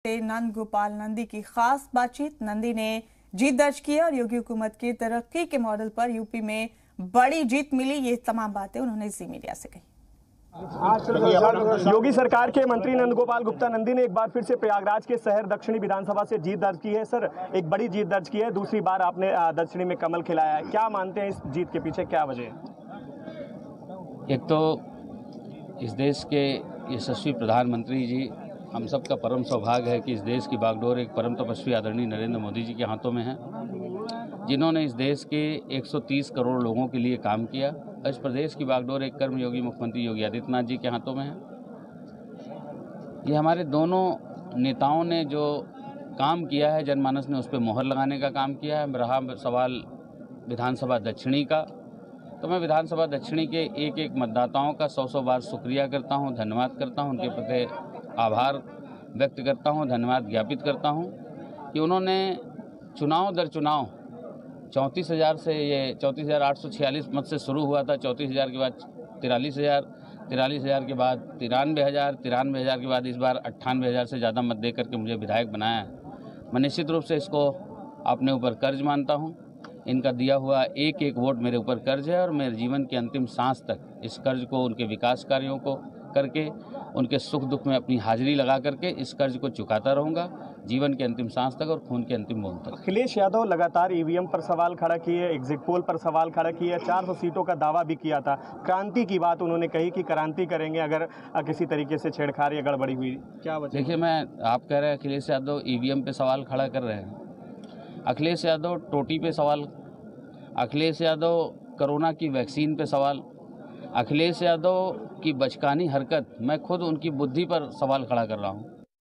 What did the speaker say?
नंद गोपाल नंदी की खास बातचीत। नंदी ने जीत दर्ज की और योगी हुकूमत की तरक्की के मॉडल पर यूपी में बड़ी जीत मिली। ये तमाम बातें उन्होंने जी मीडिया से कही। योगी सरकार के मंत्री नंद गोपाल गुप्ता नंदी ने एक बार फिर से प्रयागराज के शहर दक्षिणी विधानसभा से जीत दर्ज की है। सर, एक बड़ी जीत दर्ज की है, दूसरी बार आपने दक्षिणी में कमल खिलाया है। क्या मानते हैं इस जीत के पीछे क्या वजह है? एक तो इस देश के यशस्वी प्रधानमंत्री जी, हम सब का परम सौभाग्य है कि इस देश की बागडोर एक परम तपस्वी आदरणीय नरेंद्र मोदी जी के हाथों में है, जिन्होंने इस देश के 130 करोड़ लोगों के लिए काम किया। इस प्रदेश की बागडोर एक कर्मयोगी मुख्यमंत्री योगी आदित्यनाथ जी के हाथों में है। ये हमारे दोनों नेताओं ने जो काम किया है, जनमानस ने उस पर मोहर लगाने का काम किया है। रहा सवाल विधानसभा दक्षिणी का, तो मैं विधानसभा दक्षिणी के एक एक मतदाताओं का 100 बार शुक्रिया करता हूं, धन्यवाद करता हूं, उनके प्रति आभार व्यक्त करता हूं, धन्यवाद ज्ञापित करता हूं कि उन्होंने चुनाव दर चुनाव 34,000 से ये 34,846 मत से शुरू हुआ था। 34,000 के बाद 43,000, 43,000 के बाद 93,000, 93,000 के बाद इस बार 98,000 से ज़्यादा मत दे करके मुझे विधायक बनाया है। मैं निश्चित रूप से इसको अपने ऊपर कर्ज मानता हूँ। इनका दिया हुआ एक एक वोट मेरे ऊपर कर्ज है और मेरे जीवन के अंतिम सांस तक इस कर्ज को, उनके विकास कार्यों को करके, उनके सुख दुख में अपनी हाजिरी लगा करके इस कर्ज को चुकाता रहूँगा जीवन के अंतिम सांस तक और खून के अंतिम बूंद तक। अखिलेश यादव लगातार ईवीएम पर सवाल खड़ा किए, एग्जिट पोल पर सवाल खड़ा किए, 400 सीटों का दावा भी किया था। क्रांति की बात उन्होंने कही कि क्रांति करेंगे अगर किसी तरीके से छेड़छाड़ या गड़बड़ी हुई। क्या वजह? देखिए, आप कह रहे हैं अखिलेश यादव ईवीएम पे सवाल खड़ा कर रहे हैं। अखिलेश यादव टोटी पे सवाल, अखिलेश यादव कोरोना की वैक्सीन पे सवाल, अखिलेश यादव की बचकानी हरकत, मैं खुद उनकी बुद्धि पर सवाल खड़ा कर रहा हूँ।